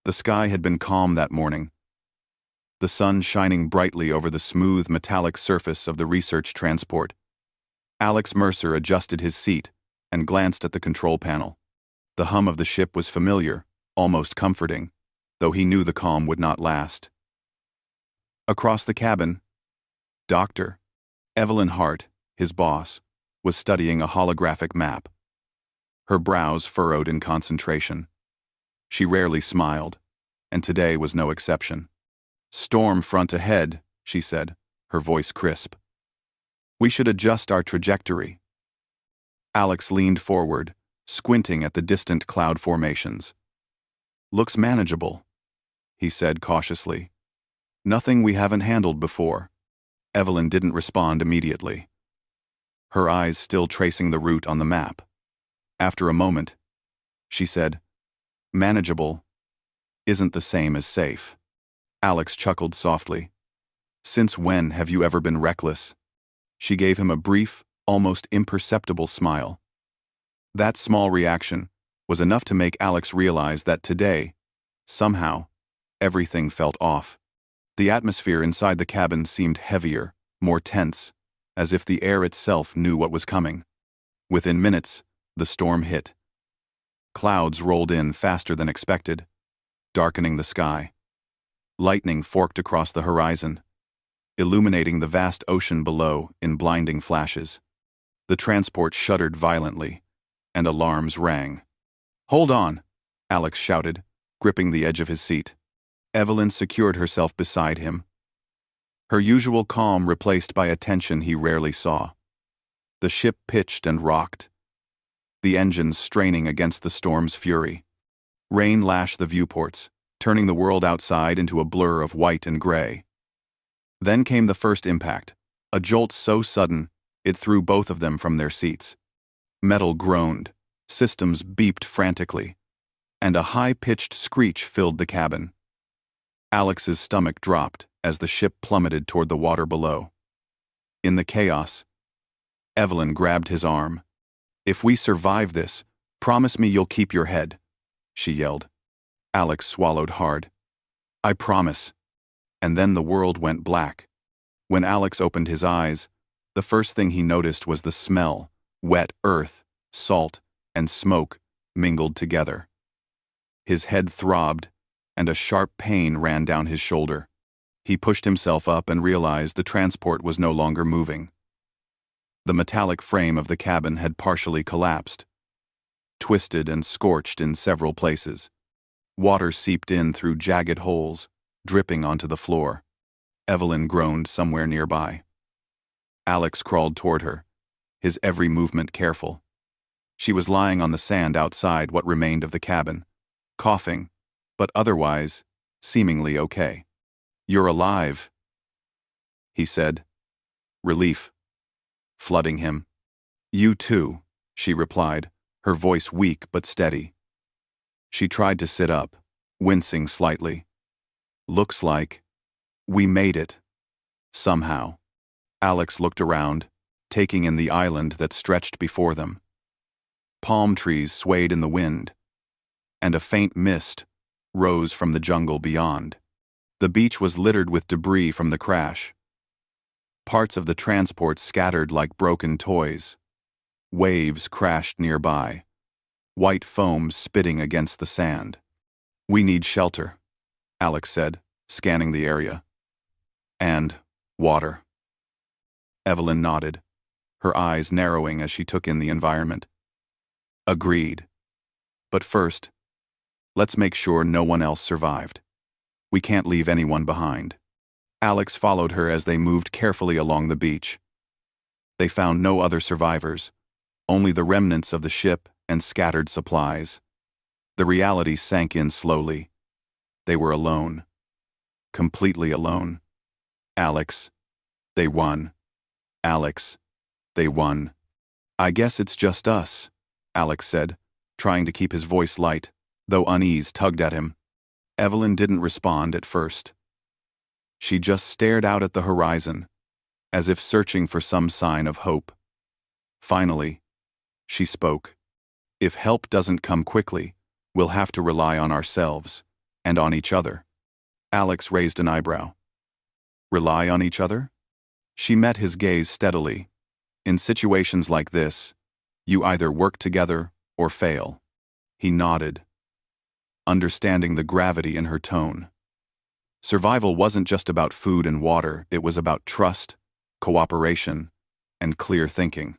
The sky had been calm that morning, the sun shining brightly over the smooth metallic surface of the research transport. Alex Mercer adjusted his seat and glanced at the control panel. The hum of the ship was familiar, almost comforting, though he knew the calm would not last. Across the cabin, Dr. Evelyn Hart, his boss, was studying a holographic map. Her brows furrowed in concentration. She rarely smiled, and today was no exception. "Storm front ahead," she said, her voice crisp. "We should adjust our trajectory." Alex leaned forward, squinting at the distant cloud formations. "Looks manageable," he said cautiously. "Nothing we haven't handled before." Evelyn didn't respond immediately, her eyes still tracing the route on the map. After a moment, she said, "Manageable isn't the same as safe." Alex chuckled softly. "Since when have you ever been reckless?" She gave him a brief, almost imperceptible smile. That small reaction was enough to make Alex realize that today, somehow, everything felt off. The atmosphere inside the cabin seemed heavier, more tense, as if the air itself knew what was coming. Within minutes, the storm hit. Clouds rolled in faster than expected, darkening the sky. Lightning forked across the horizon, illuminating the vast ocean below in blinding flashes. The transport shuddered violently, and alarms rang. "Hold on!" Alex shouted, gripping the edge of his seat. Evelyn secured herself beside him, her usual calm replaced by a tension he rarely saw. The ship pitched and rocked, the engines straining against the storm's fury. Rain lashed the viewports, turning the world outside into a blur of white and gray. Then came the first impact, a jolt so sudden it threw both of them from their seats. Metal groaned, systems beeped frantically, and a high-pitched screech filled the cabin. Alex's stomach dropped as the ship plummeted toward the water below. In the chaos, Evelyn grabbed his arm. "If we survive this, promise me you'll keep your head," she yelled. Alex swallowed hard. "I promise." And then the world went black. When Alex opened his eyes, the first thing he noticed was the smell: wet earth, salt, and smoke mingled together. His head throbbed, and a sharp pain ran down his shoulder. He pushed himself up and realized the transport was no longer moving. The metallic frame of the cabin had partially collapsed, twisted and scorched in several places. Water seeped in through jagged holes, dripping onto the floor. Evelyn groaned somewhere nearby. Alex crawled toward her, his every movement careful. She was lying on the sand outside what remained of the cabin, coughing, but otherwise seemingly okay. "You're alive," he said, relief flooding him. "You too," she replied, her voice weak but steady. She tried to sit up, wincing slightly. "Looks like we made it. Somehow." Alex looked around, taking in the island that stretched before them. Palm trees swayed in the wind, and a faint mist rose from the jungle beyond. The beach was littered with debris from the crash. Parts of the transport scattered like broken toys. Waves crashed nearby, white foam spitting against the sand. "We need shelter," Alex said, scanning the area. "And water." Evelyn nodded, her eyes narrowing as she took in the environment. "Agreed. But first, let's make sure no one else survived. We can't leave anyone behind." Alex followed her as they moved carefully along the beach. They found no other survivors, only the remnants of the ship and scattered supplies. The reality sank in slowly. They were alone. Completely alone. "Alex, they won. Alex, they won." "I guess it's just us," Alex said, trying to keep his voice light, though unease tugged at him. Evelyn didn't respond at first. She just stared out at the horizon, as if searching for some sign of hope. Finally, she spoke. "If help doesn't come quickly, we'll have to rely on ourselves. And on each other. Alex raised an eyebrow. Rely on each other? She met his gaze steadily. In situations like this, you either work together or fail. He nodded, understanding the gravity in her tone. Survival wasn't just about food and water, it was about trust, cooperation, and clear thinking.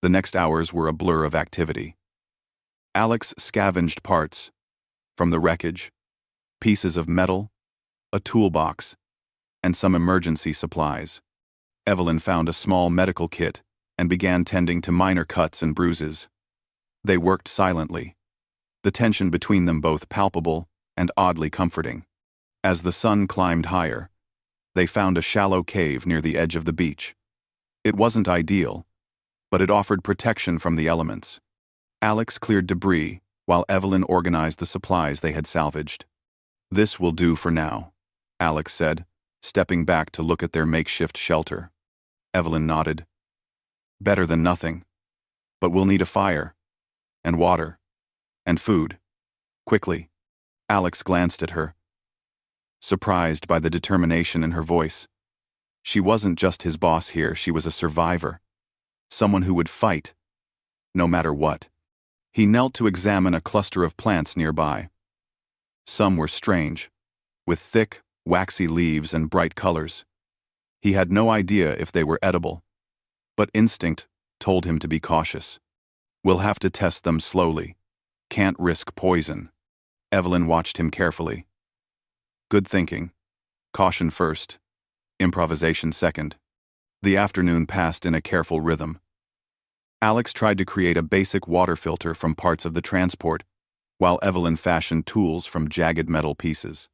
The next hours were a blur of activity. Alex scavenged parts from the wreckage, pieces of metal, a toolbox, and some emergency supplies. Evelyn found a small medical kit and began tending to minor cuts and bruises. They worked silently, the tension between them both palpable and oddly comforting. As the sun climbed higher, they found a shallow cave near the edge of the beach. It wasn't ideal, but it offered protection from the elements. Alex cleared debris while Evelyn organized the supplies they had salvaged. "This will do for now," Alex said, stepping back to look at their makeshift shelter. Evelyn nodded. "Better than nothing. But we'll need a fire, and water, and food. Quickly." Alex glanced at her, surprised by the determination in her voice. She wasn't just his boss here, she was a survivor. Someone who would fight, no matter what. He knelt to examine a cluster of plants nearby. Some were strange, with thick, waxy leaves and bright colors. He had no idea if they were edible, but instinct told him to be cautious. "We'll have to test them slowly. Can't risk poison." Evelyn watched him carefully. Good thinking. Caution first, improvisation second. The afternoon passed in a careful rhythm. Alex tried to create a basic water filter from parts of the transport, while Evelyn fashioned tools from jagged metal pieces.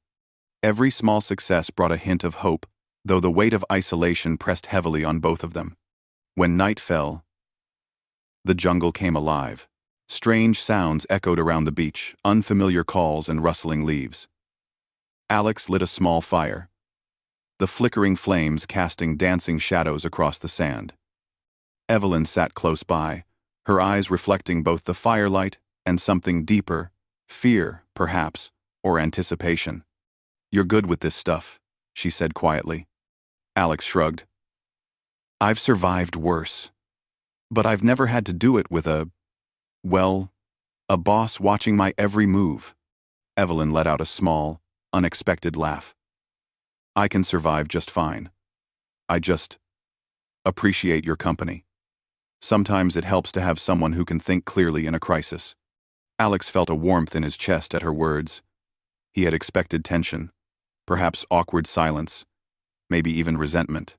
Every small success brought a hint of hope, though the weight of isolation pressed heavily on both of them. When night fell, the jungle came alive. Strange sounds echoed around the beach, unfamiliar calls and rustling leaves. Alex lit a small fire, the flickering flames casting dancing shadows across the sand. Evelyn sat close by, her eyes reflecting both the firelight and something deeper, fear, perhaps, or anticipation. "You're good with this stuff," she said quietly. Alex shrugged. "I've survived worse. But I've never had to do it with a boss watching my every move." Evelyn let out a small, unexpected laugh. "I can survive just fine. I just appreciate your company. Sometimes it helps to have someone who can think clearly in a crisis." Alex felt a warmth in his chest at her words. He had expected tension, perhaps awkward silence, maybe even resentment.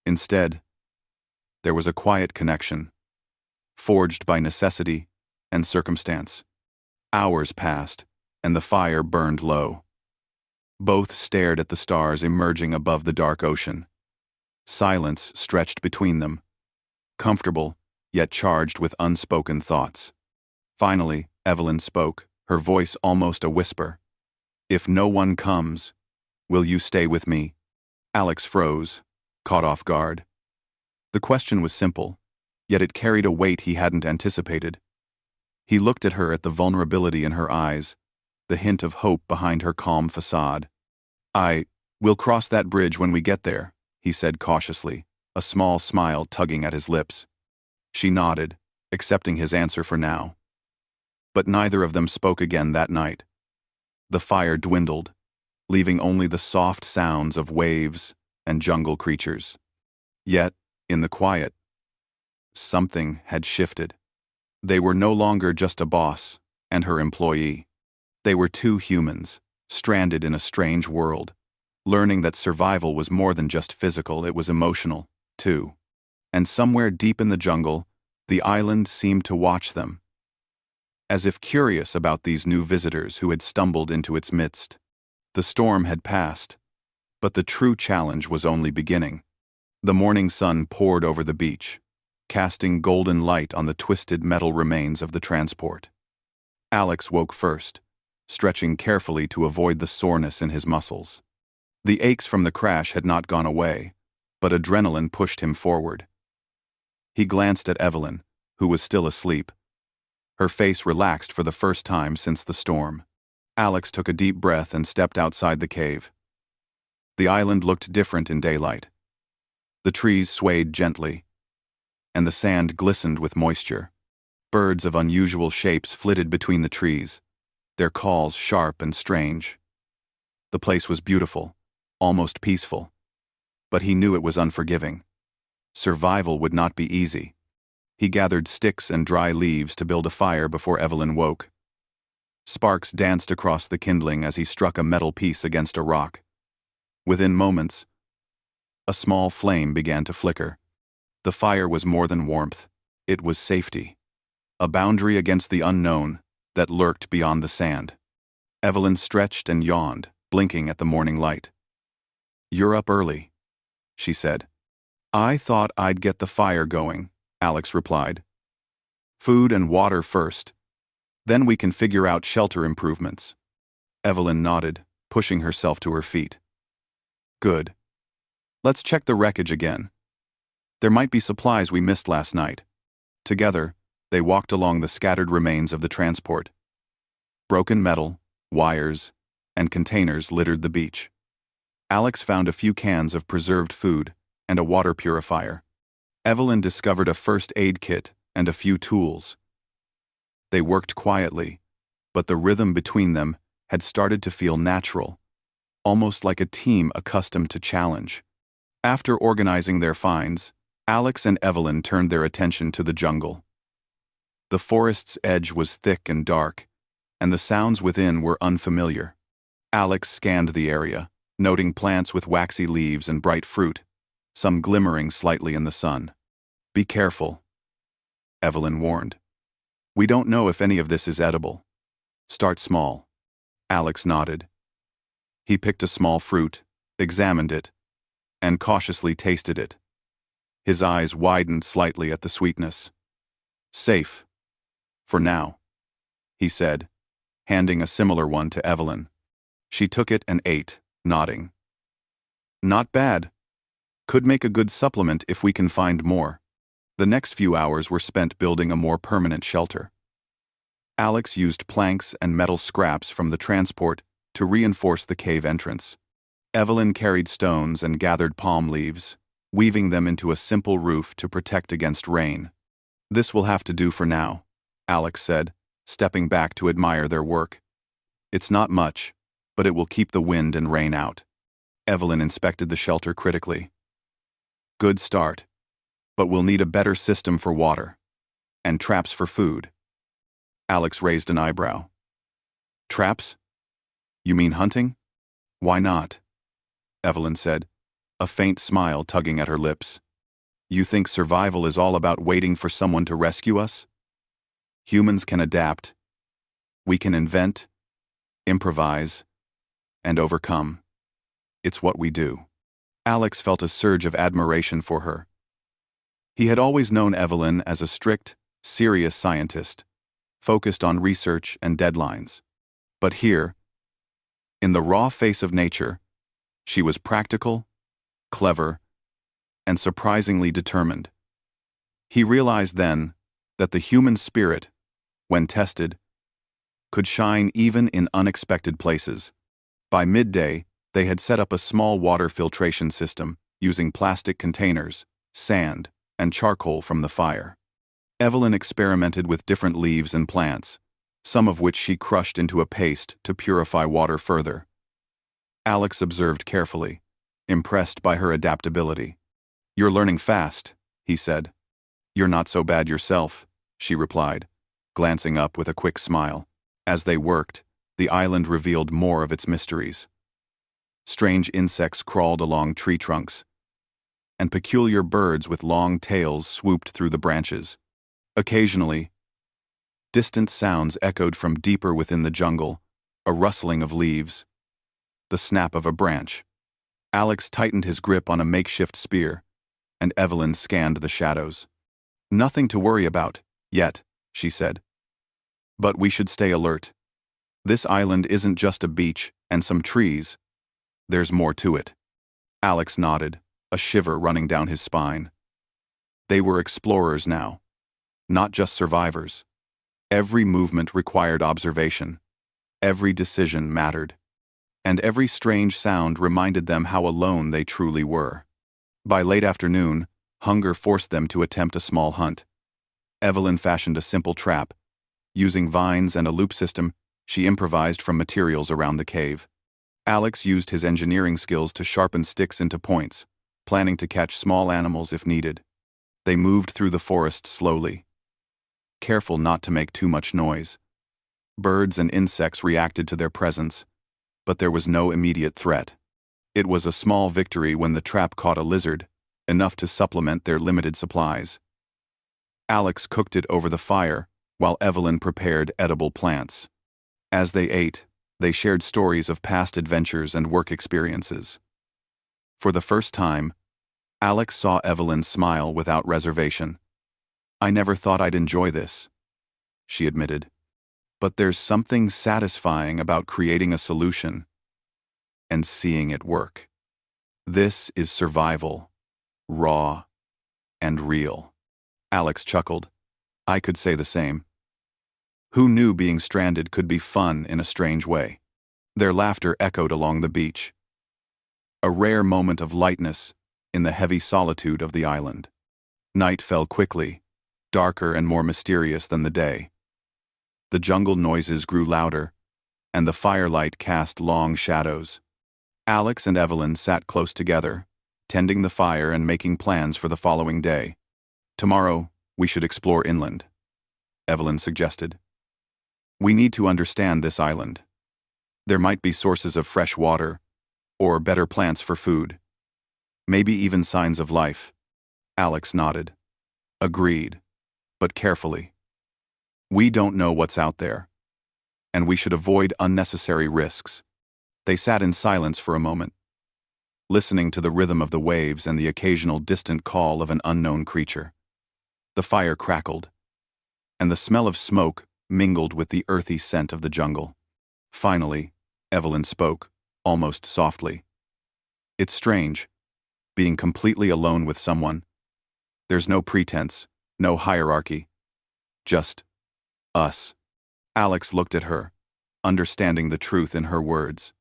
Instead, there was a quiet connection, forged by necessity and circumstance. Hours passed, and the fire burned low. Both stared at the stars emerging above the dark ocean. Silence stretched between them, comfortable, yet charged with unspoken thoughts. Finally, Evelyn spoke, her voice almost a whisper. "If no one comes, will you stay with me?" Alex froze, caught off guard. The question was simple, yet it carried a weight he hadn't anticipated. He looked at her, at the vulnerability in her eyes, the hint of hope behind her calm facade. "We'll cross that bridge when we get there," he said cautiously, a small smile tugging at his lips. She nodded, accepting his answer for now. But neither of them spoke again that night. The fire dwindled, leaving only the soft sounds of waves and jungle creatures. Yet, in the quiet, something had shifted. They were no longer just a boss and her employee. They were two humans, stranded in a strange world, learning that survival was more than just physical, it was emotional, too. And somewhere deep in the jungle, the island seemed to watch them, as if curious about these new visitors who had stumbled into its midst. The storm had passed, but the true challenge was only beginning. The morning sun poured over the beach, casting golden light on the twisted metal remains of the transport. Alex woke first, stretching carefully to avoid the soreness in his muscles. The aches from the crash had not gone away, but adrenaline pushed him forward. He glanced at Evelyn, who was still asleep. Her face relaxed for the first time since the storm. Alex took a deep breath and stepped outside the cave. The island looked different in daylight. The trees swayed gently, and the sand glistened with moisture. Birds of unusual shapes flitted between the trees, their calls sharp and strange. The place was beautiful, almost peaceful. But he knew it was unforgiving. Survival would not be easy. He gathered sticks and dry leaves to build a fire before Evelyn woke. Sparks danced across the kindling as he struck a metal piece against a rock. Within moments, a small flame began to flicker. The fire was more than warmth. It was safety. A boundary against the unknown that lurked beyond the sand. Evelyn stretched and yawned, blinking at the morning light. "You're up early," she said. "I thought I'd get the fire going," Alex replied. "Food and water first. Then we can figure out shelter improvements." Evelyn nodded, pushing herself to her feet. "Good. Let's check the wreckage again. There might be supplies we missed last night." Together, they walked along the scattered remains of the transport. Broken metal, wires, and containers littered the beach. Alex found a few cans of preserved food and a water purifier. Evelyn discovered a first aid kit and a few tools. They worked quietly, but the rhythm between them had started to feel natural, almost like a team accustomed to challenge. After organizing their finds, Alex and Evelyn turned their attention to the jungle. The forest's edge was thick and dark, and the sounds within were unfamiliar. Alex scanned the area, noting plants with waxy leaves and bright fruit, some glimmering slightly in the sun. "Be careful," Evelyn warned. "We don't know if any of this is edible. Start small." Alex nodded. He picked a small fruit, examined it, and cautiously tasted it. His eyes widened slightly at the sweetness. "Safe. For now," he said, handing a similar one to Evelyn. She took it and ate, nodding. "Not bad. Could make a good supplement if we can find more." The next few hours were spent building a more permanent shelter. Alex used planks and metal scraps from the transport to reinforce the cave entrance. Evelyn carried stones and gathered palm leaves, weaving them into a simple roof to protect against rain. "This will have to do for now," Alex said, stepping back to admire their work. "It's not much, but it will keep the wind and rain out." Evelyn inspected the shelter critically. "Good start, but we'll need a better system for water, and traps for food." Alex raised an eyebrow. "Traps? You mean hunting?" "Why not?" Evelyn said, a faint smile tugging at her lips. "You think survival is all about waiting for someone to rescue us? Humans can adapt. We can invent, improvise, and overcome. It's what we do." Alex felt a surge of admiration for her. He had always known Evelyn as a strict, serious scientist, focused on research and deadlines. But here, in the raw face of nature, she was practical, clever, and surprisingly determined. He realized then that the human spirit, when tested, could shine even in unexpected places. By midday, they had set up a small water filtration system using plastic containers, sand, and charcoal from the fire. Evelyn experimented with different leaves and plants, some of which she crushed into a paste to purify water further. Alex observed carefully, impressed by her adaptability. "You're learning fast," he said. "You're not so bad yourself," she replied, glancing up with a quick smile. As they worked, the island revealed more of its mysteries. Strange insects crawled along tree trunks, and peculiar birds with long tails swooped through the branches. Occasionally, distant sounds echoed from deeper within the jungle, a rustling of leaves, the snap of a branch. Alex tightened his grip on a makeshift spear, and Evelyn scanned the shadows. "Nothing to worry about, yet," she said. "But we should stay alert. This island isn't just a beach and some trees. There's more to it." Alex nodded, a shiver running down his spine. They were explorers now, not just survivors. Every movement required observation. Every decision mattered, and every strange sound reminded them how alone they truly were. By late afternoon, hunger forced them to attempt a small hunt. Evelyn fashioned a simple trap. Using vines and a loop system, she improvised from materials around the cave. Alex used his engineering skills to sharpen sticks into points, planning to catch small animals if needed. They moved through the forest slowly, careful not to make too much noise. Birds and insects reacted to their presence, but there was no immediate threat. It was a small victory when the trap caught a lizard, enough to supplement their limited supplies. Alex cooked it over the fire, while Evelyn prepared edible plants. As they ate, they shared stories of past adventures and work experiences. For the first time, Alex saw Evelyn smile without reservation. "I never thought I'd enjoy this," she admitted. "But there's something satisfying about creating a solution and seeing it work. This is survival, raw and real." Alex chuckled. "I could say the same." Who knew being stranded could be fun in a strange way? Their laughter echoed along the beach. A rare moment of lightness in the heavy solitude of the island. Night fell quickly, darker and more mysterious than the day. The jungle noises grew louder, and the firelight cast long shadows. Alex and Evelyn sat close together, tending the fire and making plans for the following day. "Tomorrow, we should explore inland," Evelyn suggested. "We need to understand this island. There might be sources of fresh water, or better plants for food. Maybe even signs of life." Alex nodded. "Agreed, but carefully. We don't know what's out there, and we should avoid unnecessary risks." They sat in silence for a moment, listening to the rhythm of the waves and the occasional distant call of an unknown creature. The fire crackled, and the smell of smoke mingled with the earthy scent of the jungle. Finally, Evelyn spoke, almost softly. "It's strange, being completely alone with someone. There's no pretense, no hierarchy. Just us." Alex looked at her, understanding the truth in her words.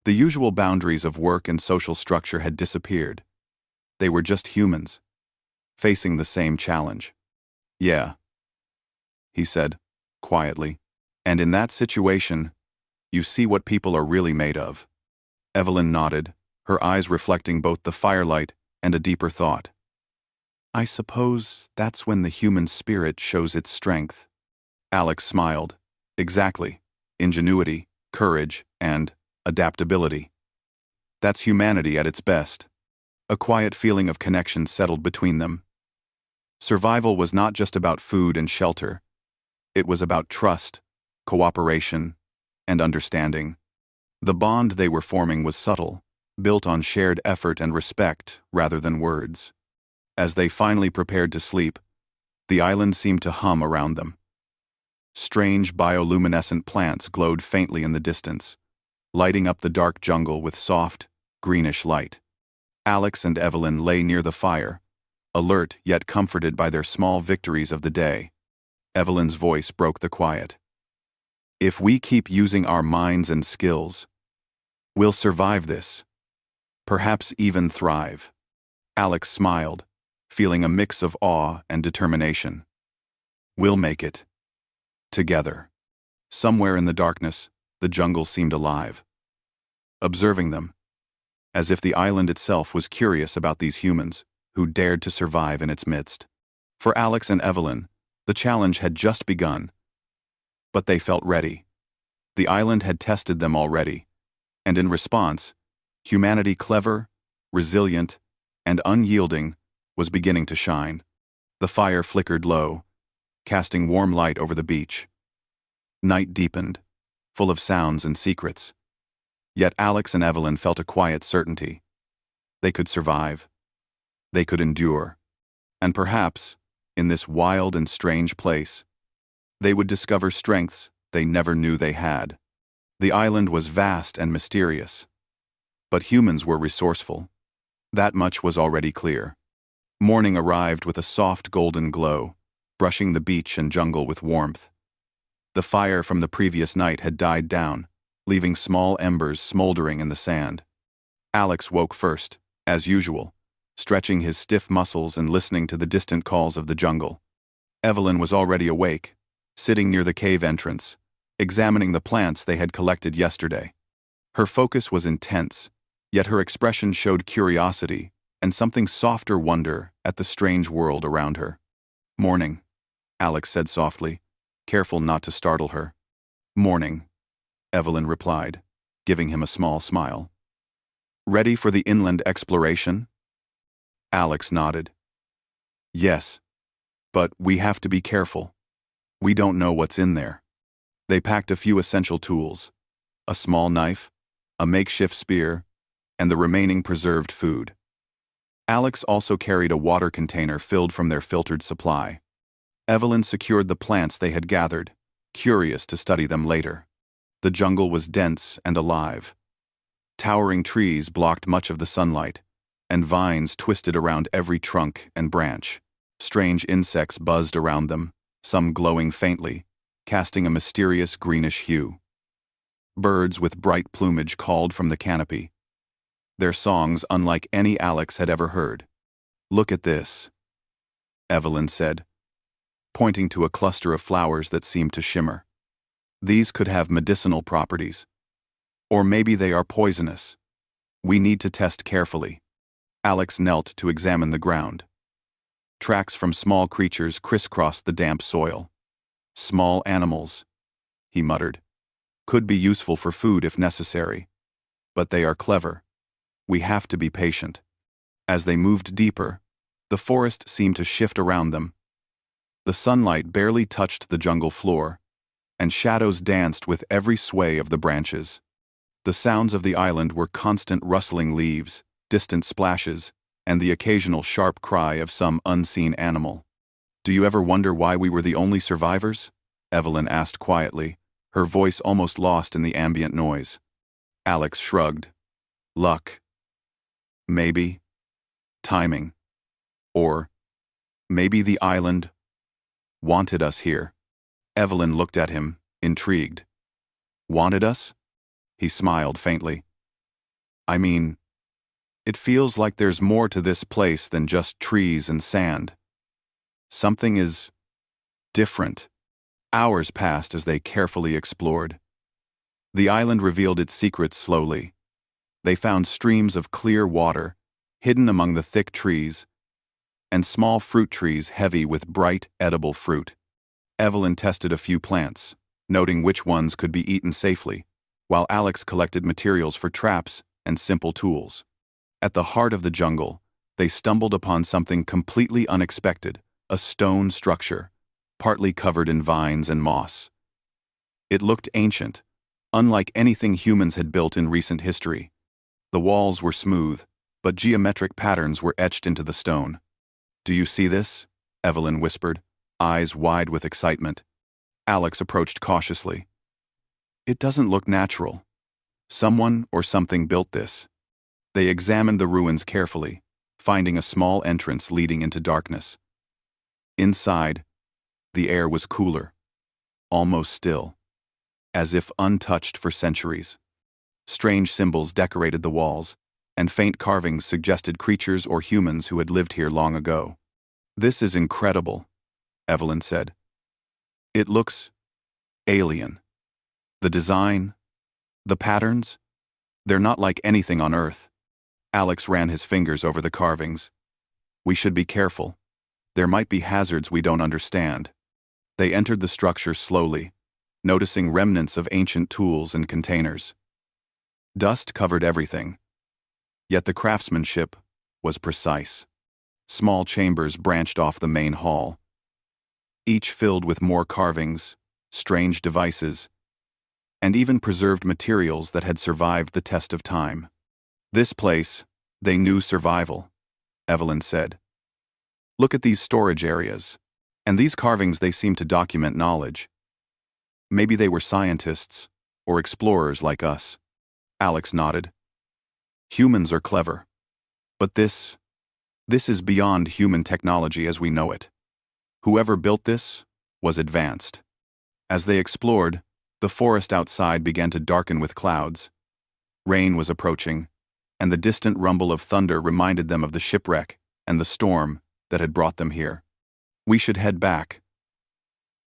The usual boundaries of work and social structure had disappeared. They were just humans, facing the same challenge. "Yeah," he said, quietly. "And in that situation, you see what people are really made of." Evelyn nodded, her eyes reflecting both the firelight and a deeper thought. "I suppose that's when the human spirit shows its strength." Alex smiled. "Exactly. Ingenuity, courage, and adaptability. That's humanity at its best." A quiet feeling of connection settled between them. Survival was not just about food and shelter. It was about trust, cooperation, and understanding. The bond they were forming was subtle, built on shared effort and respect rather than words. As they finally prepared to sleep, the island seemed to hum around them. Strange bioluminescent plants glowed faintly in the distance, lighting up the dark jungle with soft, greenish light. Alex and Evelyn lay near the fire, alert yet comforted by their small victories of the day. Evelyn's voice broke the quiet. "If we keep using our minds and skills, we'll survive this. Perhaps even thrive." Alex smiled, feeling a mix of awe and determination. "We'll make it. Together." Somewhere in the darkness, the jungle seemed alive, observing them, as if the island itself was curious about these humans who dared to survive in its midst. For Alex and Evelyn, the challenge had just begun, but they felt ready. The island had tested them already, and in response, humanity clever, resilient, and unyielding was beginning to shine. The fire flickered low, casting warm light over the beach. Night deepened, full of sounds and secrets. Yet Alex and Evelyn felt a quiet certainty. They could survive. They could endure. And perhaps, in this wild and strange place, they would discover strengths they never knew they had. The island was vast and mysterious, but humans were resourceful. That much was already clear. Morning arrived with a soft golden glow, brushing the beach and jungle with warmth. The fire from the previous night had died down, leaving small embers smoldering in the sand. Alex woke first, as usual, stretching his stiff muscles and listening to the distant calls of the jungle. Evelyn was already awake, sitting near the cave entrance, examining the plants they had collected yesterday. Her focus was intense, yet her expression showed curiosity and something softer wonder at the strange world around her. "Morning," Alex said softly, careful not to startle her. "Morning," Evelyn replied, giving him a small smile. "Ready for the inland exploration?" Alex nodded. "Yes, but we have to be careful. We don't know what's in there." They packed a few essential tools: a small knife, a makeshift spear, and the remaining preserved food. Alex also carried a water container filled from their filtered supply. Evelyn secured the plants they had gathered, curious to study them later. The jungle was dense and alive. Towering trees blocked much of the sunlight, and vines twisted around every trunk and branch. Strange insects buzzed around them, some glowing faintly, casting a mysterious greenish hue. Birds with bright plumage called from the canopy, their songs unlike any Alex had ever heard. "Look at this," Evelyn said, pointing to a cluster of flowers that seemed to shimmer. "These could have medicinal properties. Or maybe they are poisonous. We need to test carefully." Alex knelt to examine the ground. Tracks from small creatures crisscrossed the damp soil. "Small animals," he muttered. "Could be useful for food if necessary. But they are clever. We have to be patient." As they moved deeper, the forest seemed to shift around them. The sunlight barely touched the jungle floor, and shadows danced with every sway of the branches. The sounds of the island were constant rustling leaves, distant splashes, and the occasional sharp cry of some unseen animal. "Do you ever wonder why we were the only survivors?" Evelyn asked quietly, her voice almost lost in the ambient noise. Alex shrugged. "Luck. Maybe. Timing. Or maybe the island wanted us here." Evelyn looked at him, intrigued. "Wanted us?" He smiled faintly. "I mean, it feels like there's more to this place than just trees and sand. Something is different." Hours passed as they carefully explored. The island revealed its secrets slowly. They found streams of clear water, hidden among the thick trees, and small fruit trees heavy with bright, edible fruit. Evelyn tested a few plants, noting which ones could be eaten safely, while Alex collected materials for traps and simple tools. At the heart of the jungle, they stumbled upon something completely unexpected: a stone structure, partly covered in vines and moss. It looked ancient, unlike anything humans had built in recent history. The walls were smooth, but geometric patterns were etched into the stone. "Do you see this?" Evelyn whispered, eyes wide with excitement. Alex approached cautiously. "It doesn't look natural. Someone or something built this." They examined the ruins carefully, finding a small entrance leading into darkness. Inside, the air was cooler, almost still, as if untouched for centuries. Strange symbols decorated the walls, and faint carvings suggested creatures or humans who had lived here long ago. "This is incredible," Evelyn said. "It looks alien. The design, the patterns, they're not like anything on Earth." Alex ran his fingers over the carvings. "We should be careful. There might be hazards we don't understand." They entered the structure slowly, noticing remnants of ancient tools and containers. Dust covered everything, yet the craftsmanship was precise. Small chambers branched off the main hall, each filled with more carvings, strange devices, and even preserved materials that had survived the test of time. "This place, they knew survival," Evelyn said. "Look at these storage areas. And these carvings, they seem to document knowledge. Maybe they were scientists or explorers like us." Alex nodded. "Humans are clever. But this is beyond human technology as we know it. Whoever built this was advanced." As they explored, the forest outside began to darken with clouds. Rain was approaching, and the distant rumble of thunder reminded them of the shipwreck and the storm that had brought them here. "We should head back,"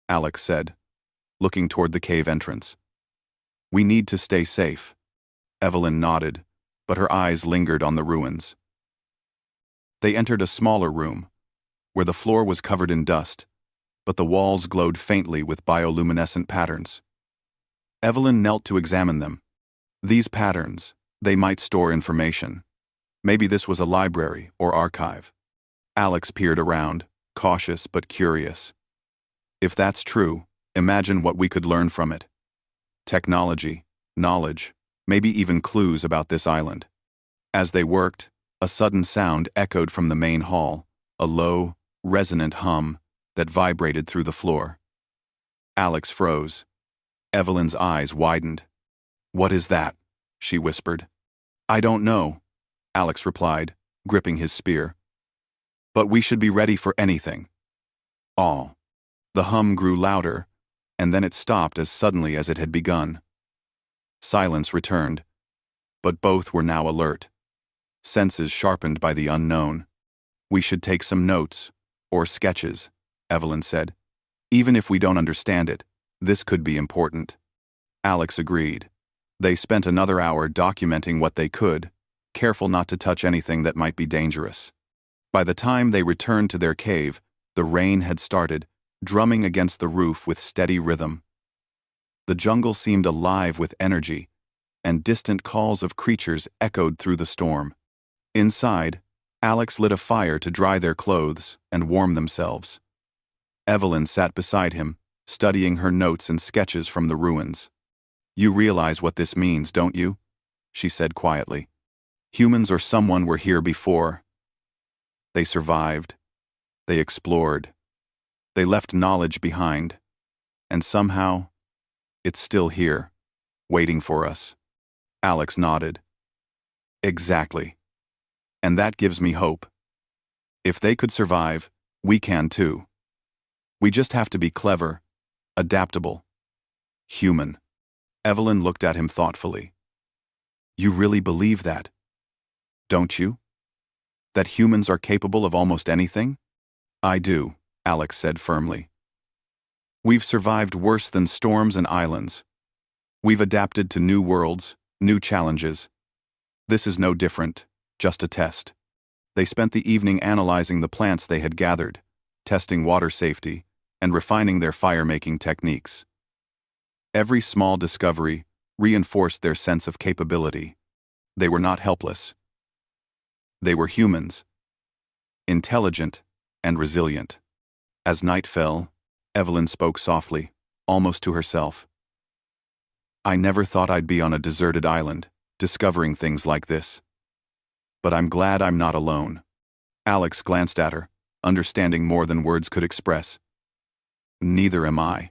Alex said, looking toward the cave entrance. "We need to stay safe." Evelyn nodded, but her eyes lingered on the ruins. They entered a smaller room, where the floor was covered in dust, but the walls glowed faintly with bioluminescent patterns. Evelyn knelt to examine them. These patterns, they might store information. Maybe this was a library or archive. Alex peered around, cautious but curious. If that's true, imagine what we could learn from it. Technology, knowledge, maybe even clues about this island. As they worked, a sudden sound echoed from the main hall, a low, resonant hum that vibrated through the floor. Alex froze. Evelyn's eyes widened. "What is that?" she whispered. "I don't know," Alex replied, gripping his spear. "But we should be ready for anything." All. The hum grew louder, and then it stopped as suddenly as it had begun. Silence returned, but both were now alert, senses sharpened by the unknown. "We should take some notes, or sketches," Evelyn said. "Even if we don't understand it, this could be important." Alex agreed. They spent another hour documenting what they could, careful not to touch anything that might be dangerous. By the time they returned to their cave, the rain had started, drumming against the roof with steady rhythm. The jungle seemed alive with energy, and distant calls of creatures echoed through the storm. Inside, Alex lit a fire to dry their clothes and warm themselves. Evelyn sat beside him, studying her notes and sketches from the ruins. "You realize what this means, don't you?" she said quietly. "Humans or someone were here before. They survived. They explored. They left knowledge behind. And somehow, it's still here, waiting for us." Alex nodded. "Exactly. And that gives me hope. If they could survive, we can too. We just have to be clever, adaptable, human." Evelyn looked at him thoughtfully. "You really believe that, don't you? That humans are capable of almost anything?" "I do," Alex said firmly. "We've survived worse than storms and islands. We've adapted to new worlds, new challenges. This is no different, just a test." They spent the evening analyzing the plants they had gathered, testing water safety, and refining their fire-making techniques. Every small discovery reinforced their sense of capability. They were not helpless. They were humans, intelligent and resilient. As night fell, Evelyn spoke softly, almost to herself. "I never thought I'd be on a deserted island, discovering things like this. But I'm glad I'm not alone." Alex glanced at her, understanding more than words could express. "Neither am I.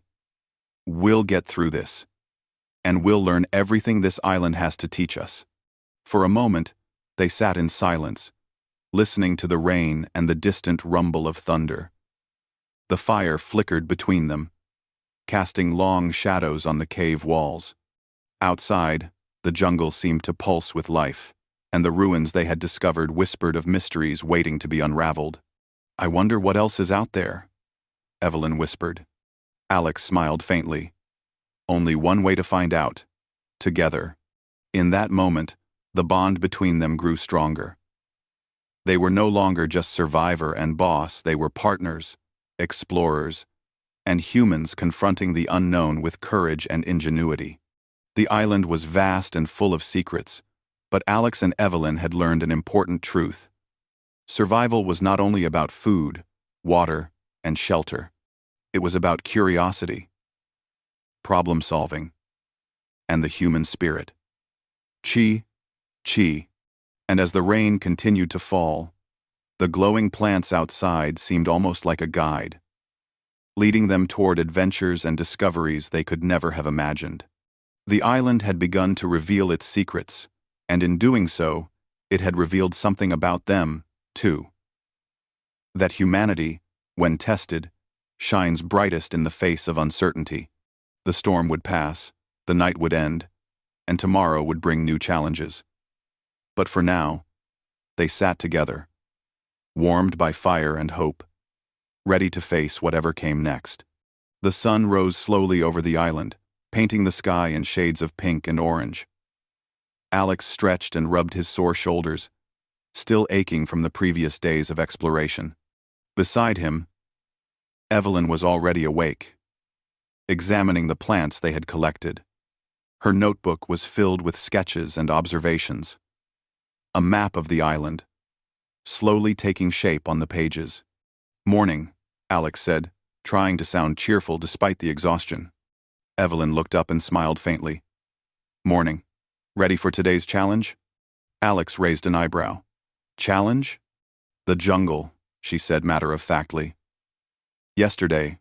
We'll get through this. And we'll learn everything this island has to teach us." For a moment, they sat in silence, listening to the rain and the distant rumble of thunder. The fire flickered between them, casting long shadows on the cave walls. Outside, the jungle seemed to pulse with life, and the ruins they had discovered whispered of mysteries waiting to be unraveled. "I wonder what else is out there," Evelyn whispered. Alex smiled faintly. "Only one way to find out. Together." In that moment, the bond between them grew stronger. They were no longer just survivor and boss, they were partners, explorers, and humans confronting the unknown with courage and ingenuity. The island was vast and full of secrets, but Alex and Evelyn had learned an important truth. Survival was not only about food, water, and shelter. It was about curiosity, problem-solving, and the human spirit. Chi, chi, and as the rain continued to fall, the glowing plants outside seemed almost like a guide, leading them toward adventures and discoveries they could never have imagined. The island had begun to reveal its secrets, and in doing so, it had revealed something about them, too. That humanity, when tested, shines brightest in the face of uncertainty. The storm would pass, the night would end, and tomorrow would bring new challenges. But for now, they sat together, warmed by fire and hope, ready to face whatever came next. The sun rose slowly over the island, painting the sky in shades of pink and orange. Alex stretched and rubbed his sore shoulders, still aching from the previous days of exploration. Beside him, Evelyn was already awake, examining the plants they had collected. Her notebook was filled with sketches and observations. A map of the island, slowly taking shape on the pages. "Morning," Alex said, trying to sound cheerful despite the exhaustion. Evelyn looked up and smiled faintly. "Morning. Ready for today's challenge?" Alex raised an eyebrow. "Challenge?" "The jungle," she said matter-of-factly. "Yesterday,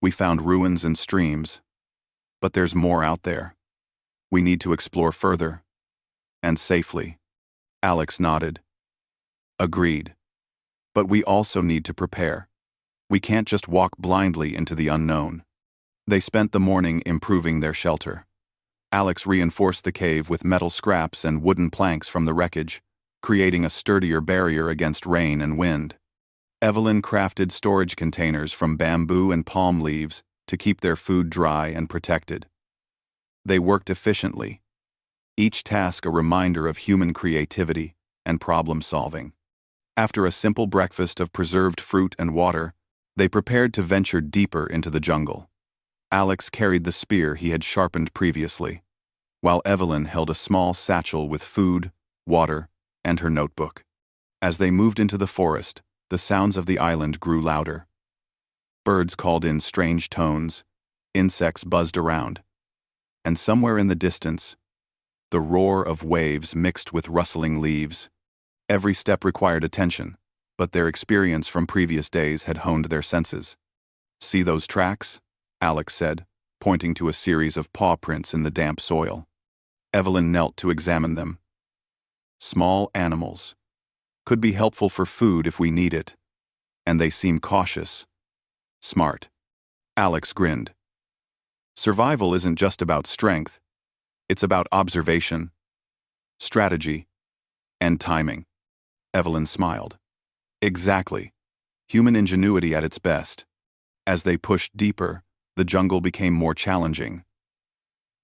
we found ruins and streams, but there's more out there. We need to explore further, and safely." Alex nodded. "Agreed. But we also need to prepare. We can't just walk blindly into the unknown." They spent the morning improving their shelter. Alex reinforced the cave with metal scraps and wooden planks from the wreckage, creating a sturdier barrier against rain and wind. Evelyn crafted storage containers from bamboo and palm leaves to keep their food dry and protected. They worked efficiently, each task a reminder of human creativity and problem-solving. After a simple breakfast of preserved fruit and water, they prepared to venture deeper into the jungle. Alex carried the spear he had sharpened previously, while Evelyn held a small satchel with food, water, and her notebook. As they moved into the forest, the sounds of the island grew louder. Birds called in strange tones, insects buzzed around, and somewhere in the distance, the roar of waves mixed with rustling leaves. Every step required attention, but their experience from previous days had honed their senses. "See those tracks?" Alex said, pointing to a series of paw prints in the damp soil. Evelyn knelt to examine them. "Small animals. Could be helpful for food if we need it. And they seem cautious. Smart." Alex grinned. "Survival isn't just about strength. It's about observation, strategy, and timing." Evelyn smiled. "Exactly. Human ingenuity at its best." As they pushed deeper, the jungle became more challenging.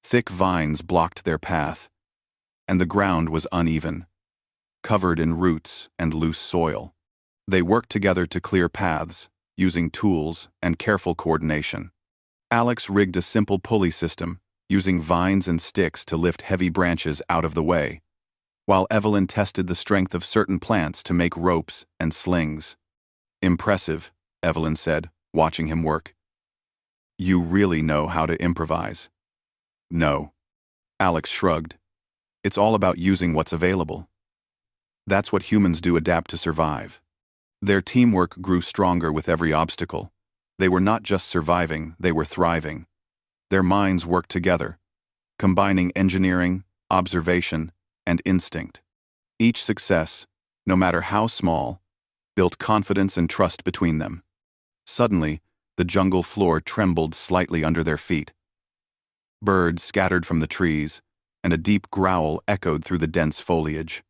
Thick vines blocked their path, and the ground was uneven, covered in roots and loose soil. They worked together to clear paths, using tools and careful coordination. Alex rigged a simple pulley system, using vines and sticks to lift heavy branches out of the way, while Evelyn tested the strength of certain plants to make ropes and slings. "Impressive," Evelyn said, watching him work. "You really know how to improvise." "No." Alex shrugged. "It's all about using what's available. That's what humans do, adapt to survive." Their teamwork grew stronger with every obstacle. They were not just surviving, they were thriving. Their minds worked together, combining engineering, observation, and instinct. Each success, no matter how small, built confidence and trust between them. Suddenly, the jungle floor trembled slightly under their feet. Birds scattered from the trees, and a deep growl echoed through the dense foliage.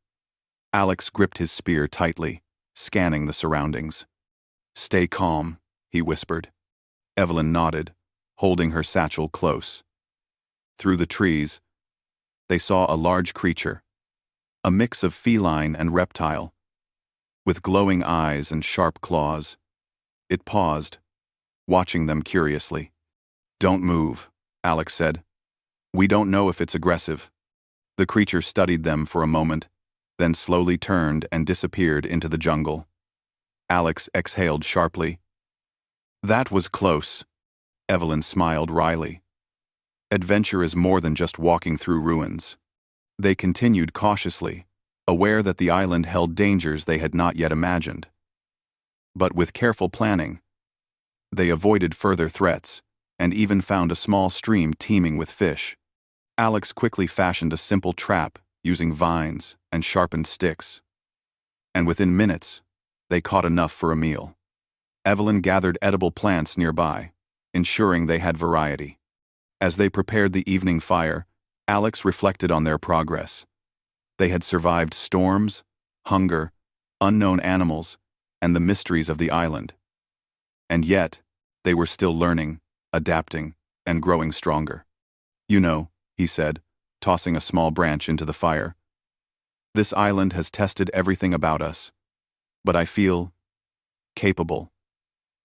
Alex gripped his spear tightly, scanning the surroundings. "Stay calm," he whispered. Evelyn nodded, holding her satchel close. Through the trees, they saw a large creature, a mix of feline and reptile, with glowing eyes and sharp claws. It paused, watching them curiously. "Don't move," Alex said. "We don't know if it's aggressive." The creature studied them for a moment, then slowly turned and disappeared into the jungle. Alex exhaled sharply. "That was close." Evelyn smiled wryly. "Adventure is more than just walking through ruins." They continued cautiously, aware that the island held dangers they had not yet imagined. But with careful planning, they avoided further threats and even found a small stream teeming with fish. Alex quickly fashioned a simple trap using vines and sharpened sticks. And within minutes, they caught enough for a meal. Evelyn gathered edible plants nearby, ensuring they had variety. As they prepared the evening fire, Alex reflected on their progress. They had survived storms, hunger, unknown animals, and the mysteries of the island. And yet, they were still learning, adapting, and growing stronger. "You know," he said, tossing a small branch into the fire, "this island has tested everything about us. But I feel capable.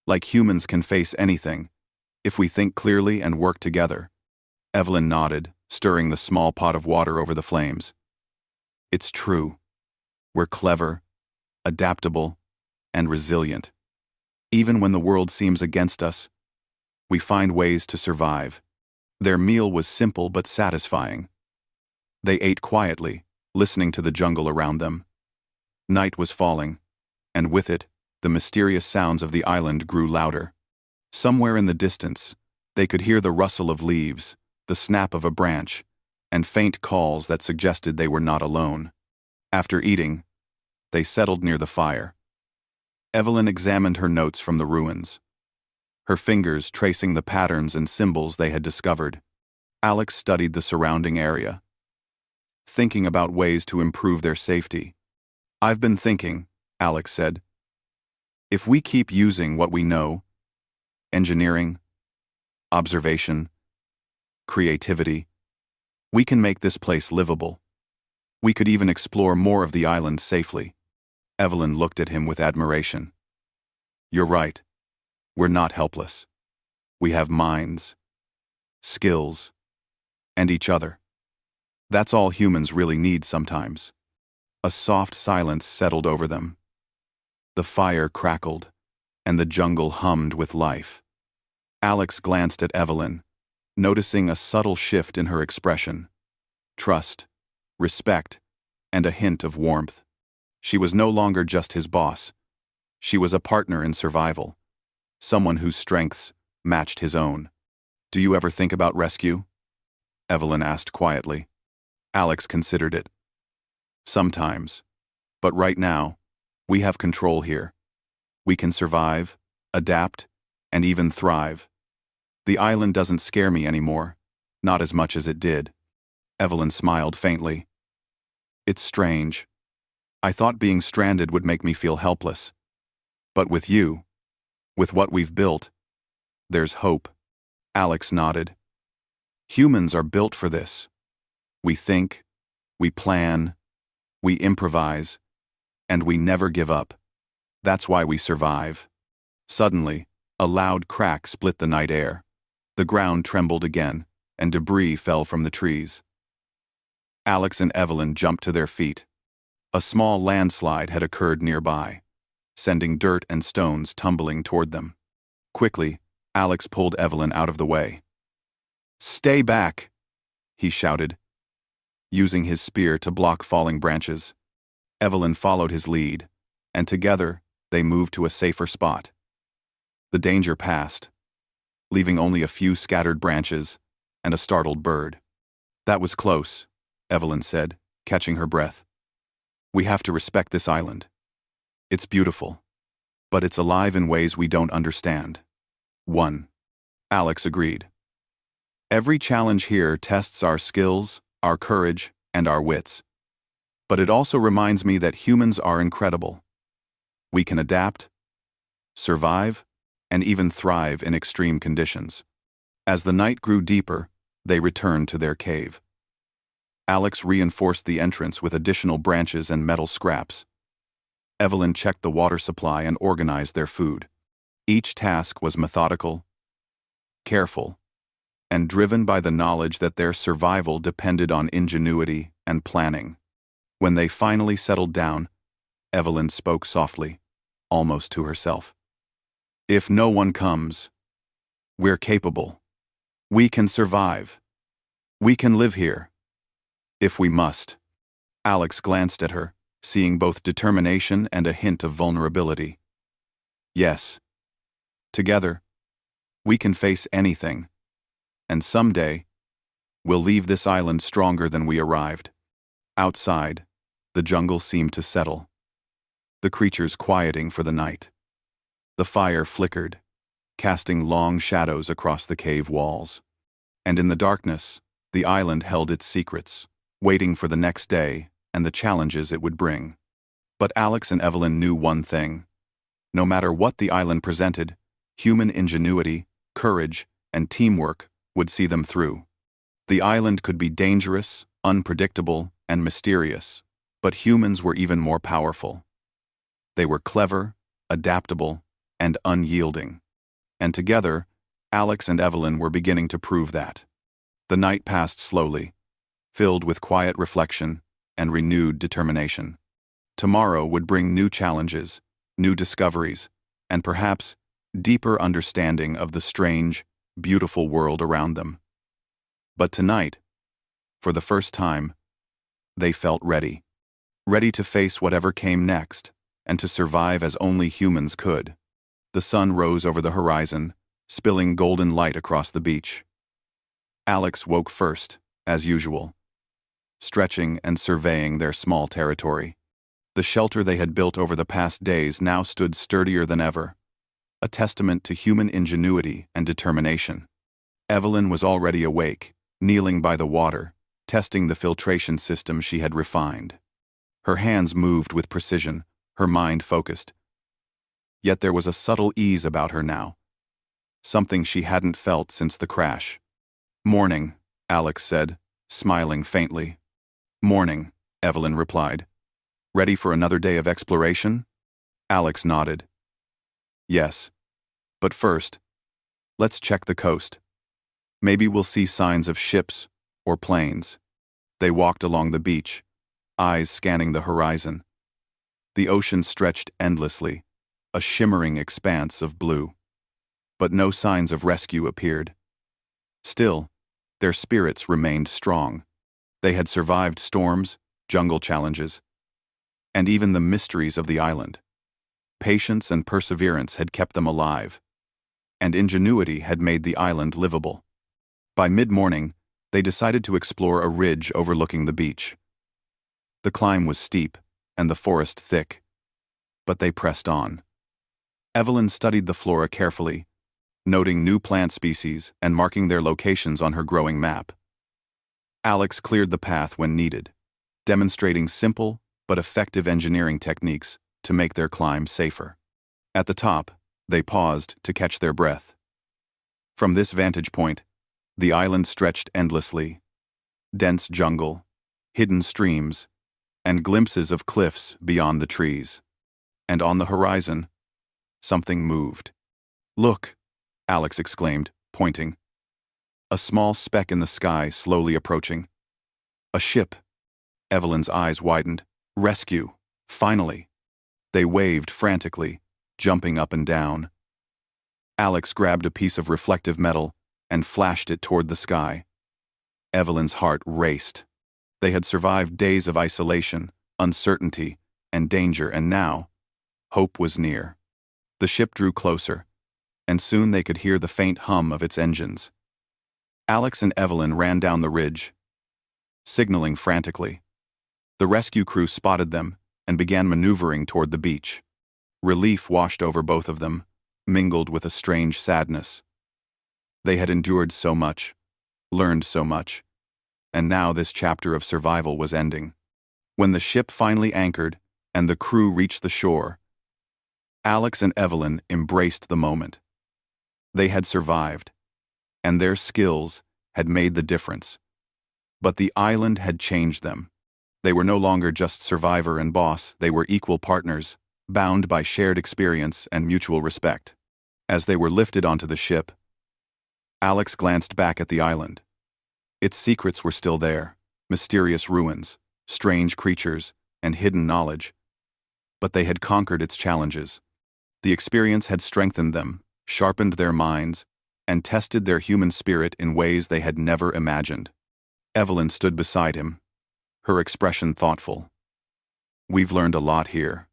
Like humans can face anything, if we think clearly and work together." Evelyn nodded, stirring the small pot of water over the flames. "It's true. We're clever, adaptable, and resilient. Even when the world seems against us, we find ways to survive." Their meal was simple but satisfying. They ate quietly, listening to the jungle around them. Night was falling, and with it, the mysterious sounds of the island grew louder. Somewhere in the distance, they could hear the rustle of leaves, the snap of a branch, and faint calls that suggested they were not alone. After eating, they settled near the fire. Evelyn examined her notes from the ruins, her fingers tracing the patterns and symbols they had discovered. Alex studied the surrounding area, thinking about ways to improve their safety. "I've been thinking," Alex said, "if we keep using what we know, engineering, observation, creativity, we can make this place livable. We could even explore more of the island safely." Evelyn looked at him with admiration. "You're right. We're not helpless. We have minds, skills, and each other. That's all humans really need sometimes." A soft silence settled over them. The fire crackled, and the jungle hummed with life. Alex glanced at Evelyn, noticing a subtle shift in her expression. Trust, respect, and a hint of warmth. She was no longer just his boss. She was a partner in survival, someone whose strengths matched his own. "Do you ever think about rescue?" Evelyn asked quietly. Alex considered it. "Sometimes. But right now, we have control here. We can survive, adapt, and even thrive. The island doesn't scare me anymore, not as much as it did." Evelyn smiled faintly. "It's strange. I thought being stranded would make me feel helpless. But with you, with what we've built, there's hope." Alex nodded. "Humans are built for this. We think, we plan, we improvise, and we never give up. That's why we survive." Suddenly, a loud crack split the night air. The ground trembled again, and debris fell from the trees. Alex and Evelyn jumped to their feet. A small landslide had occurred nearby, sending dirt and stones tumbling toward them. Quickly, Alex pulled Evelyn out of the way. "Stay back!" he shouted, using his spear to block falling branches. Evelyn followed his lead, and together they moved to a safer spot. The danger passed, leaving only a few scattered branches and a startled bird. "That was close," Evelyn said, catching her breath. "We have to respect this island. It's beautiful, but it's alive in ways we don't understand." "1." Alex agreed. "Every challenge here tests our skills, our courage, and our wits. But it also reminds me that humans are incredible. We can adapt, survive, and even thrive in extreme conditions." As the night grew deeper, they returned to their cave. Alex reinforced the entrance with additional branches and metal scraps. Evelyn checked the water supply and organized their food. Each task was methodical, careful, and driven by the knowledge that their survival depended on ingenuity and planning. When they finally settled down, Evelyn spoke softly, almost to herself. "If no one comes, we're capable. We can survive. We can live here. If we must." Alex glanced at her, seeing both determination and a hint of vulnerability. "Yes. Together, we can face anything. And someday, we'll leave this island stronger than we arrived." Outside, the jungle seemed to settle, the creatures quieting for the night. The fire flickered, casting long shadows across the cave walls. And in the darkness, the island held its secrets, waiting for the next day and the challenges it would bring. But Alex and Evelyn knew one thing. No matter what the island presented, human ingenuity, courage, and teamwork would see them through. The island could be dangerous, unpredictable, and mysterious, but humans were even more powerful. They were clever, adaptable, and unyielding. And together, Alex and Evelyn were beginning to prove that. The night passed slowly, filled with quiet reflection and renewed determination. Tomorrow would bring new challenges, new discoveries, and perhaps deeper understanding of the strange, beautiful world around them. But tonight, for the first time, they felt ready. Ready to face whatever came next, and to survive as only humans could. The sun rose over the horizon, spilling golden light across the beach. Alex woke first, as usual, stretching and surveying their small territory. The shelter they had built over the past days now stood sturdier than ever, a testament to human ingenuity and determination. Evelyn was already awake, kneeling by the water, testing the filtration system she had refined. Her hands moved with precision, her mind focused. Yet there was a subtle ease about her now, something she hadn't felt since the crash. "Morning," Alex said, smiling faintly. "Morning," Evelyn replied. "Ready for another day of exploration?" Alex nodded. "Yes. But first, let's check the coast. Maybe we'll see signs of ships or planes." They walked along the beach, eyes scanning the horizon. The ocean stretched endlessly, a shimmering expanse of blue. But no signs of rescue appeared. Still, their spirits remained strong. They had survived storms, jungle challenges, and even the mysteries of the island. Patience and perseverance had kept them alive, and ingenuity had made the island livable. By mid-morning, they decided to explore a ridge overlooking the beach. The climb was steep, and the forest thick, but they pressed on. Evelyn studied the flora carefully, noting new plant species and marking their locations on her growing map. Alex cleared the path when needed, demonstrating simple but effective engineering techniques to make their climb safer. At the top, they paused to catch their breath. From this vantage point, the island stretched endlessly. Dense jungle, hidden streams, and glimpses of cliffs beyond the trees. And on the horizon, something moved. "Look!" Alex exclaimed, pointing. A small speck in the sky slowly approaching. "A ship." Evelyn's eyes widened. "Rescue! Finally!" They waved frantically, jumping up and down. Alex grabbed a piece of reflective metal and flashed it toward the sky. Evelyn's heart raced. They had survived days of isolation, uncertainty, and danger, and now, hope was near. The ship drew closer, and soon they could hear the faint hum of its engines. Alex and Evelyn ran down the ridge, signaling frantically. The rescue crew spotted them and began maneuvering toward the beach. Relief washed over both of them, mingled with a strange sadness. They had endured so much, learned so much, and now this chapter of survival was ending. When the ship finally anchored and the crew reached the shore, Alex and Evelyn embraced the moment. They had survived, and their skills had made the difference. But the island had changed them. They were no longer just survivor and boss, they were equal partners, bound by shared experience and mutual respect. As they were lifted onto the ship, Alex glanced back at the island. Its secrets were still there, mysterious ruins, strange creatures, and hidden knowledge. But they had conquered its challenges. The experience had strengthened them, sharpened their minds, and tested their human spirit in ways they had never imagined. Evelyn stood beside him, her expression thoughtful. "We've learned a lot here,"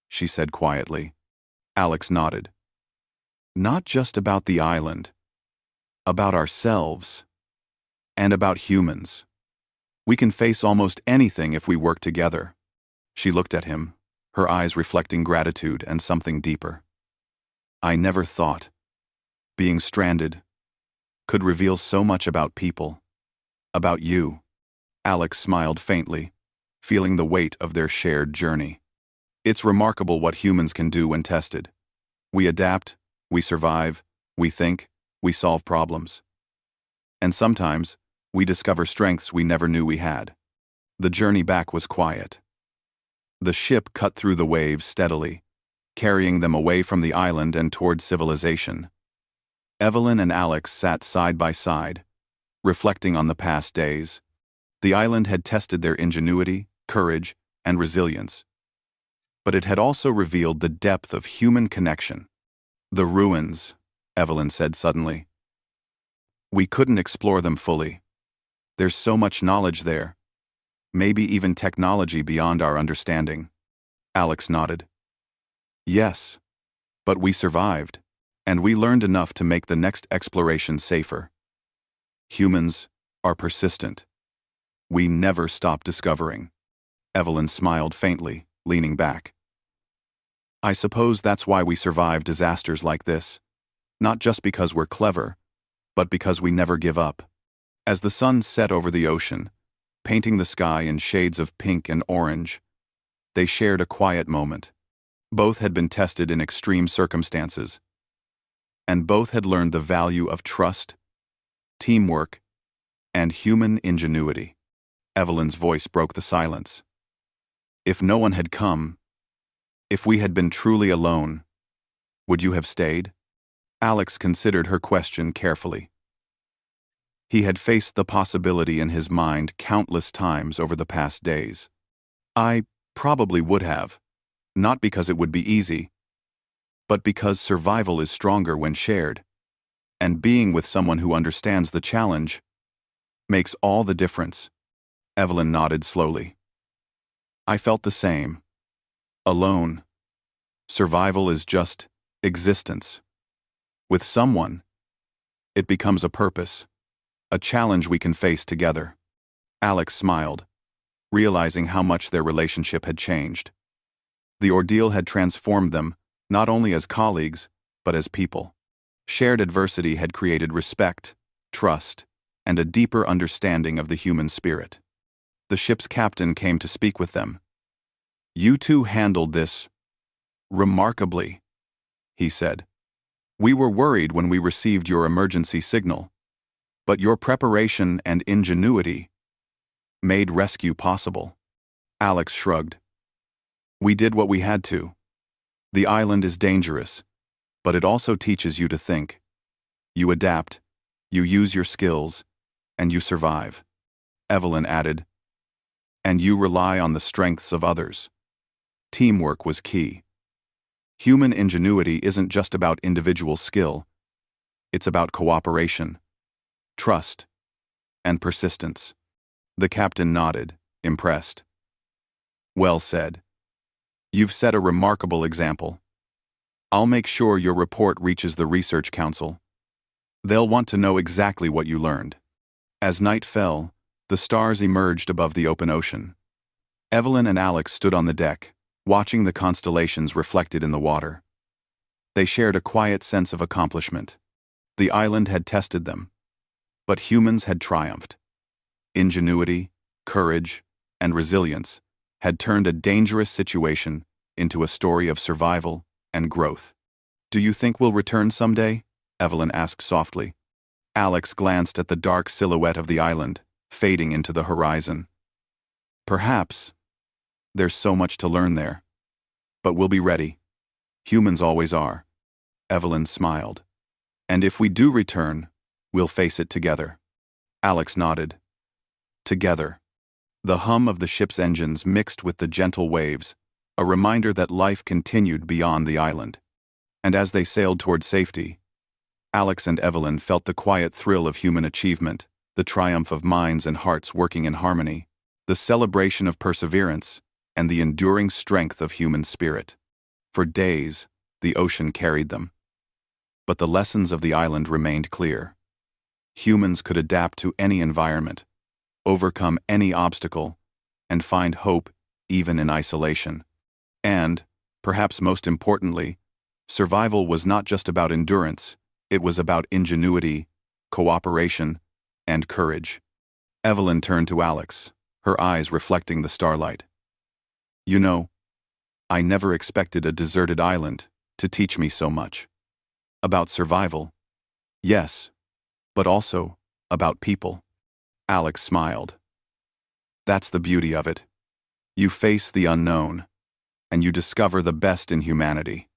she said quietly. Alex nodded. "Not just about the island, about ourselves, and about humans. We can face almost anything if we work together." She looked at him, her eyes reflecting gratitude and something deeper. "I never thought. Being stranded, could reveal so much about people. About you. Alex smiled faintly, feeling the weight of their shared journey. It's remarkable what humans can do when tested. We adapt, we survive, we think, we solve problems. And sometimes, we discover strengths we never knew we had. The journey back was quiet. The ship cut through the waves steadily, carrying them away from the island and toward civilization. Evelyn and Alex sat side by side, reflecting on the past days. The island had tested their ingenuity, courage, and resilience. But it had also revealed the depth of human connection. The ruins, Evelyn said suddenly. We couldn't explore them fully. There's so much knowledge there. Maybe even technology beyond our understanding. Alex nodded. Yes, but we survived, and we learned enough to make the next exploration safer. Humans are persistent. We never stop discovering. Evelyn smiled faintly, leaning back. I suppose that's why we survive disasters like this. Not just because we're clever, but because we never give up. As the sun set over the ocean, painting the sky in shades of pink and orange, they shared a quiet moment. Both had been tested in extreme circumstances, and both had learned the value of trust, teamwork, and human ingenuity. Evelyn's voice broke the silence. If no one had come, if we had been truly alone, would you have stayed? Alex considered her question carefully. He had faced the possibility in his mind countless times over the past days. I probably would have, not because it would be easy, but because survival is stronger when shared, and being with someone who understands the challenge makes all the difference. Evelyn nodded slowly. I felt the same. Alone. Survival is just existence. With someone, it becomes a purpose. A challenge we can face together. Alex smiled, realizing how much their relationship had changed. The ordeal had transformed them, not only as colleagues, but as people. Shared adversity had created respect, trust, and a deeper understanding of the human spirit. The ship's captain came to speak with them. You two handled this remarkably, he said. We were worried when we received your emergency signal, but your preparation and ingenuity made rescue possible. Alex shrugged. We did what we had to. The island is dangerous, but it also teaches you to think. You adapt, you use your skills, and you survive. Evelyn added, and you rely on the strengths of others. Teamwork was key. Human ingenuity isn't just about individual skill. It's about cooperation, trust, and persistence. The captain nodded, impressed. Well said. You've set a remarkable example. I'll make sure your report reaches the Research Council. They'll want to know exactly what you learned. As night fell, the stars emerged above the open ocean. Evelyn and Alex stood on the deck, watching the constellations reflected in the water. They shared a quiet sense of accomplishment. The island had tested them, but humans had triumphed. Ingenuity, courage, and resilience had turned a dangerous situation into a story of survival and growth. Do you think we'll return someday? Evelyn asked softly. Alex glanced at the dark silhouette of the island, fading into the horizon. Perhaps. There's so much to learn there. But we'll be ready. Humans always are. Evelyn smiled. And if we do return, we'll face it together. Alex nodded. Together. The hum of the ship's engines mixed with the gentle waves, a reminder that life continued beyond the island. And as they sailed toward safety, Alex and Evelyn felt the quiet thrill of human achievement, the triumph of minds and hearts working in harmony, the celebration of perseverance, and the enduring strength of human spirit. For days, the ocean carried them. But the lessons of the island remained clear. Humans could adapt to any environment, overcome any obstacle, and find hope even in isolation. And, perhaps most importantly, survival was not just about endurance, it was about ingenuity, cooperation, and courage. Evelyn turned to Alex, her eyes reflecting the starlight. You know, I never expected a deserted island to teach me so much. About survival, yes, but also about people. Alex smiled. That's the beauty of it. You face the unknown, and you discover the best in humanity.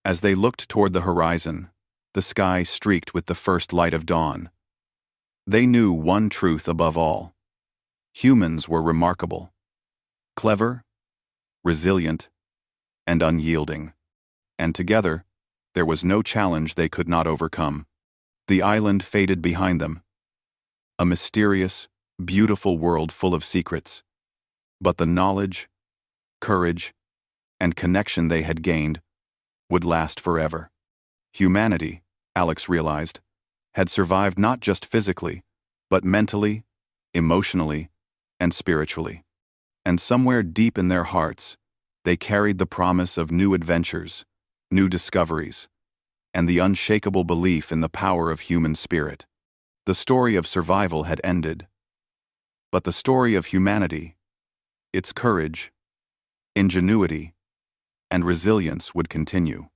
As they looked toward the horizon, the sky streaked with the first light of dawn. They knew one truth above all. Humans were remarkable, clever, resilient, and unyielding. And together, there was no challenge they could not overcome. The island faded behind them, a mysterious, beautiful world full of secrets. But the knowledge, courage, and connection they had gained would last forever. Humanity, Alex realized, had survived not just physically, but mentally, emotionally, and spiritually. And somewhere deep in their hearts, they carried the promise of new adventures, new discoveries, and the unshakable belief in the power of human spirit. The story of survival had ended, but the story of humanity, its courage, ingenuity, and resilience would continue.